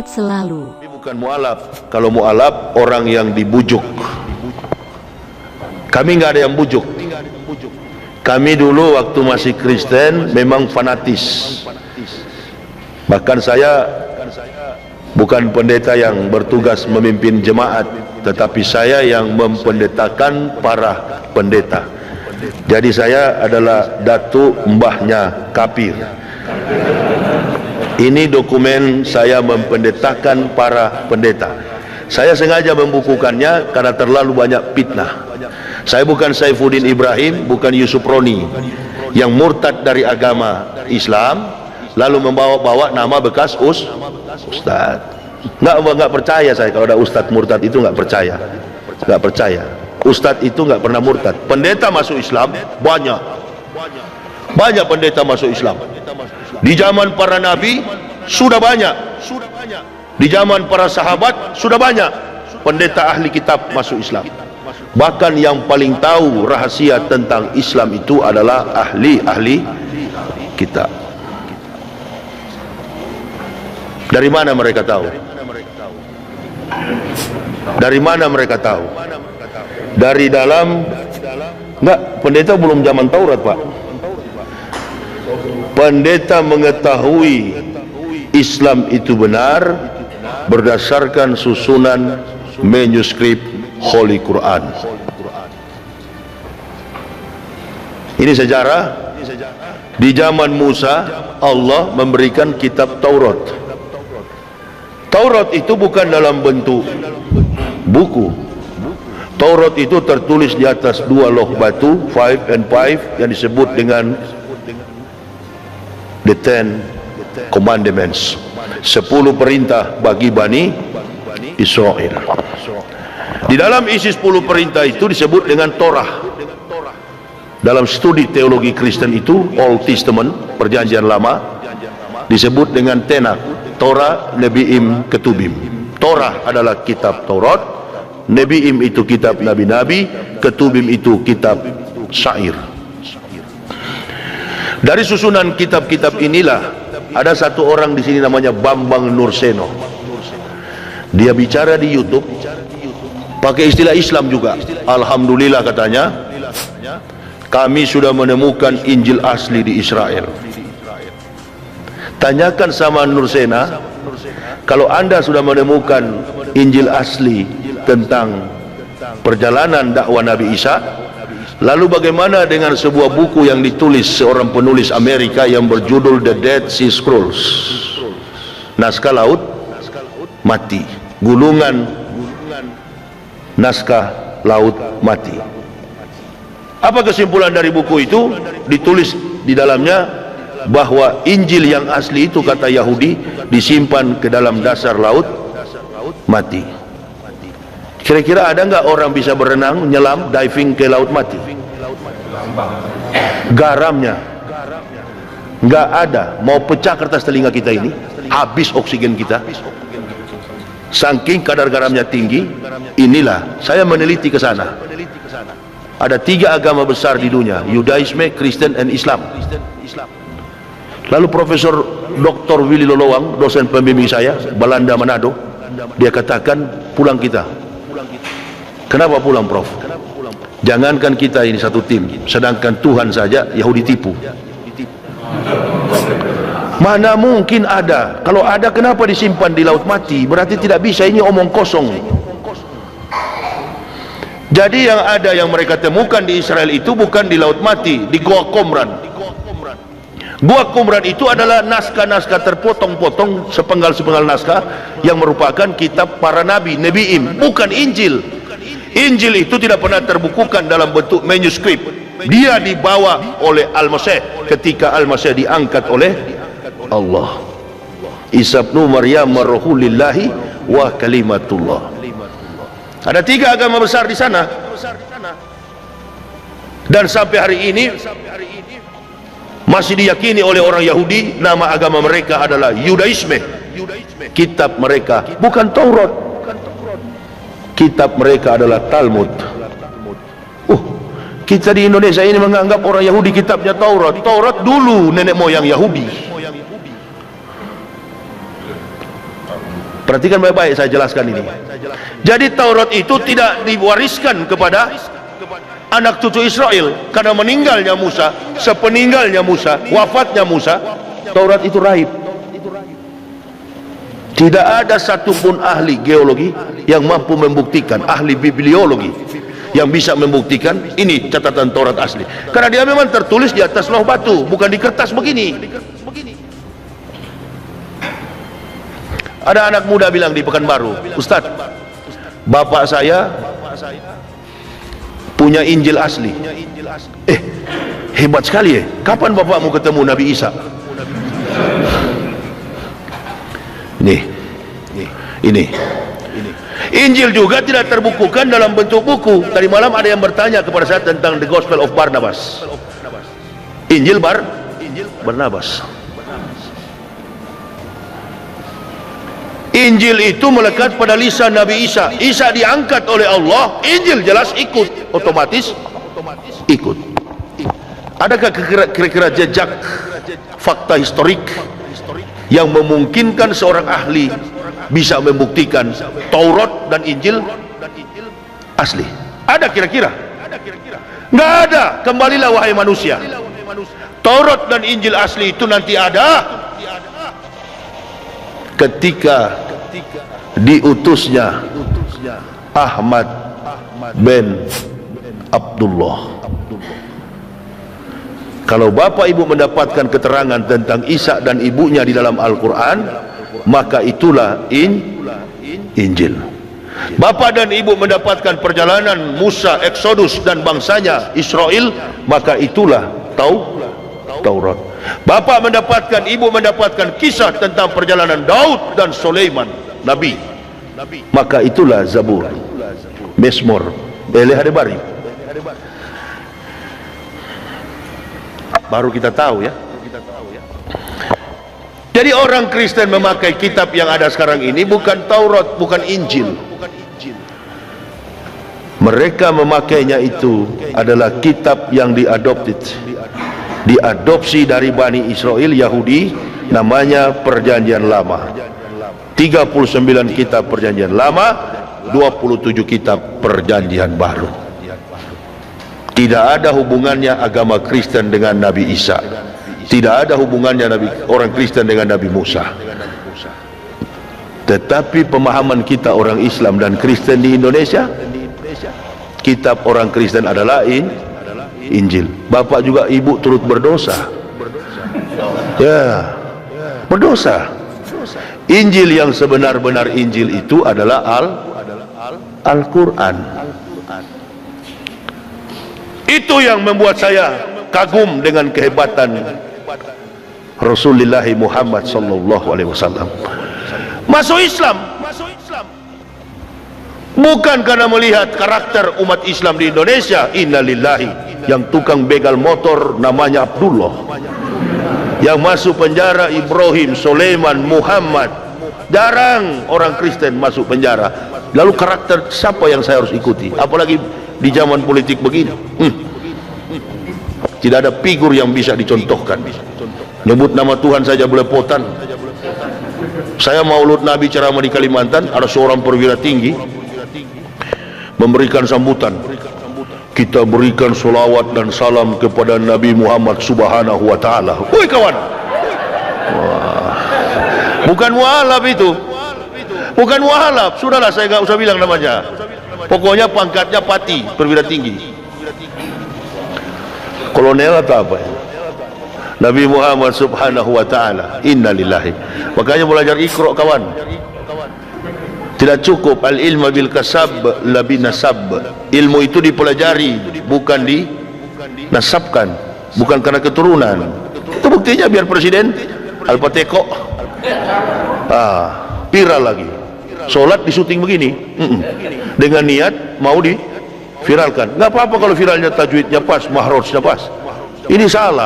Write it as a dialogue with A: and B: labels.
A: selalu.
B: Ini bukan mu'alaf. Kalau mu'alaf orang yang dibujuk. Kami nggak ada yang bujuk. Kami dulu waktu masih Kristen memang fanatis. Bahkan saya bukan pendeta yang bertugas memimpin jemaat, tetapi saya yang mempendetakan para pendeta. Jadi saya adalah datu mbahnya kapir. Ini dokumen saya mempendetakan para pendeta. Saya sengaja membukukannya karena terlalu banyak fitnah. Saya bukan Saifuddin Ibrahim, bukan Yusuf Roni yang murtad dari agama Islam lalu membawa-bawa nama bekas ustad. Nggak percaya saya kalau ada ustad murtad, itu nggak percaya. Nggak percaya. Ustad itu nggak pernah murtad. Pendeta masuk Islam banyak. Banyak pendeta masuk Islam. Di zaman para nabi sudah banyak. Di zaman para sahabat sudah banyak pendeta ahli kitab masuk Islam. Bahkan yang paling tahu rahasia tentang Islam itu adalah ahli kitab. Dari mana mereka tahu? Dari mana mereka tahu? Dari dalam, enggak, pendeta belum zaman Taurat, Pak. Pendeta mengetahui Islam itu benar berdasarkan susunan manuskrip Holy Quran. Ini sejarah. Di zaman Musa Allah memberikan kitab Taurat. Taurat itu bukan dalam bentuk buku. Taurat itu tertulis di atas dua loh batu, 5 and 5, yang disebut dengan The 10 Commandments, 10 perintah bagi Bani Israel. Di dalam isi 10 perintah itu disebut dengan Torah. Dalam studi teologi Kristen itu Old Testament, perjanjian lama, disebut dengan Tenach, Torah, Nebiim, Ketubim. Torah adalah kitab Taurat, Nebiim itu kitab nabi-nabi, Ketubim itu kitab syair. Dari susunan kitab-kitab inilah ada satu orang di sini namanya Bambang Nurseno. Dia bicara di YouTube pakai istilah Islam juga. Alhamdulillah katanya, kami sudah menemukan Injil asli di Israel. Tanyakan sama Nursena, kalau anda sudah menemukan Injil asli tentang perjalanan dakwah Nabi Isa, lalu bagaimana dengan sebuah buku yang ditulis seorang penulis Amerika yang berjudul The Dead Sea Scrolls, naskah laut mati, gulungan naskah laut mati. Apa kesimpulan dari buku itu? Ditulis di dalamnya bahwa Injil yang asli itu, kata Yahudi, disimpan ke dalam dasar laut mati. Kira-kira ada nggak orang bisa berenang, nyelam, diving ke laut mati? Garamnya nggak ada. Mau pecah kertas telinga kita ini, habis oksigen kita, saking kadar garamnya tinggi. Inilah saya meneliti ke sana. Ada 3 agama besar di dunia, Yudaisme, Kristen, dan Islam. Lalu Profesor Dr. Willy Lolowang, dosen pembimbing saya, Belanda Manado, dia katakan, pulang kita. Kenapa pulang, Prof? Jangankan kita ini satu tim, sedangkan Tuhan saja Yahudi tipu. Mana mungkin ada? Kalau ada, kenapa disimpan di laut mati? Berarti tidak bisa, ini omong kosong. Jadi yang ada, yang mereka temukan di Israel itu bukan di laut mati, di Goa Qumran. Goa Qumran itu adalah naskah-naskah terpotong-potong, sepenggal-sepenggal naskah yang merupakan kitab para nabi, Nebiim, bukan Injil. Injil itu tidak pernah terbukukan dalam bentuk manuskrip. Dia dibawa oleh Al-Masih ketika Al-Masih diangkat oleh Allah. Isa ibnu Maryam ruhulillahi wa kalimatullah. Ada 3 agama besar di sana. Dan sampai hari ini masih diyakini oleh orang Yahudi, nama agama mereka adalah Yudaisme. Kitab mereka bukan Taurat. Kitab mereka adalah Talmud. Kita di Indonesia ini menganggap orang Yahudi kitabnya Taurat. Taurat dulu nenek moyang Yahudi. Perhatikan baik-baik, saya jelaskan ini. Jadi Taurat itu tidak diwariskan kepada anak cucu Israel, karena meninggalnya Musa, sepeninggalnya Musa, wafatnya Musa, Taurat itu raib. Tidak ada satupun ahli geologi yang mampu membuktikan, ahli bibliologi yang bisa membuktikan ini catatan Taurat asli, karena dia memang tertulis di atas loh batu, bukan di kertas begini. Ada anak muda bilang di Pekanbaru, Ustadz, bapak saya punya Injil asli. Hebat sekali ya. Kapan bapakmu ketemu Nabi Isa? Ini Injil juga tidak terbukukan dalam bentuk buku. Tadi malam ada yang bertanya kepada saya tentang The Gospel of Barnabas. Injil Barnabas. Injil itu melekat pada lisan Nabi Isa. Isa diangkat oleh Allah, Injil jelas ikut, otomatis ikut. Adakah kira-kira jejak fakta historik yang memungkinkan seorang ahli bisa membuktikan Taurat dan Injil asli? Ada kira-kira? Nggak ada. Kembalilah wahai manusia, Taurat dan Injil asli itu nanti ada ketika diutusnya Ahmad bin Abdullah. Kalau bapak ibu mendapatkan keterangan tentang Isa dan ibunya di dalam Al-Quran, maka itulah Injil. Bapak dan ibu mendapatkan perjalanan Musa, Exodus dan bangsanya Israel, maka itulah Taurat. Bapak mendapatkan, ibu mendapatkan kisah tentang perjalanan Daud dan Sulaiman, Nabi, maka itulah Zabur, Mesmor, Hadebari. Baru kita tahu ya. Jadi orang Kristen memakai kitab yang ada sekarang ini bukan Taurat, bukan Injil. Mereka memakainya itu adalah kitab yang diadopsi dari Bani Israel Yahudi, namanya Perjanjian Lama. 39 kitab Perjanjian Lama, 27 kitab Perjanjian Baru. Tidak ada hubungannya agama Kristen dengan Nabi Isa. Tidak ada hubungannya orang Kristen dengan Nabi Musa. Tetapi pemahaman kita orang Islam dan Kristen di Indonesia, kitab orang Kristen adalah Injil. Bapak juga ibu turut berdosa. Ya, berdosa. Injil yang sebenar-benar Injil itu adalah Al-Quran. Itu yang membuat saya kagum dengan kehebatan Rasulullah Muhammad sallallahu alaihi wasallam. Masuk Islam bukan karena melihat karakter umat Islam di Indonesia. Innalillahi, yang tukang begal motor namanya Abdullah, yang masuk penjara Ibrahim, Sulaiman, Muhammad. Jarang orang Kristen masuk penjara. Lalu karakter siapa yang saya harus ikuti? Apalagi di zaman politik begini. Tidak ada figur yang bisa dicontohkan. Nyebut nama Tuhan saja belepotan. Saya maulud Nabi ceramah di Kalimantan, ada seorang perwira tinggi memberikan sambutan. Kita berikan solawat dan salam kepada Nabi Muhammad subhanahu wa ta'ala. Woi kawan, bukan mualaf itu, bukan mualaf. Sudahlah, saya nggak usah bilang namanya. Pokoknya pangkatnya pati, perwira tinggi, kolonel atau apa ya? Nabi Muhammad subhanahu wa ta'ala. Innalillahi. Makanya belajar Iqra kawan. Tidak cukup al-ilma bil kasab labi nasab. Ilmu itu dipelajari, bukan dinasabkan, bukan karena keturunan. Itu buktinya biar presiden Al-Fateko viral lagi. Sholat di syuting begini, dengan niat mau diviralkan. Nggak apa-apa kalau viralnya tajwidnya pas, mahrojnya pas. Ini salah.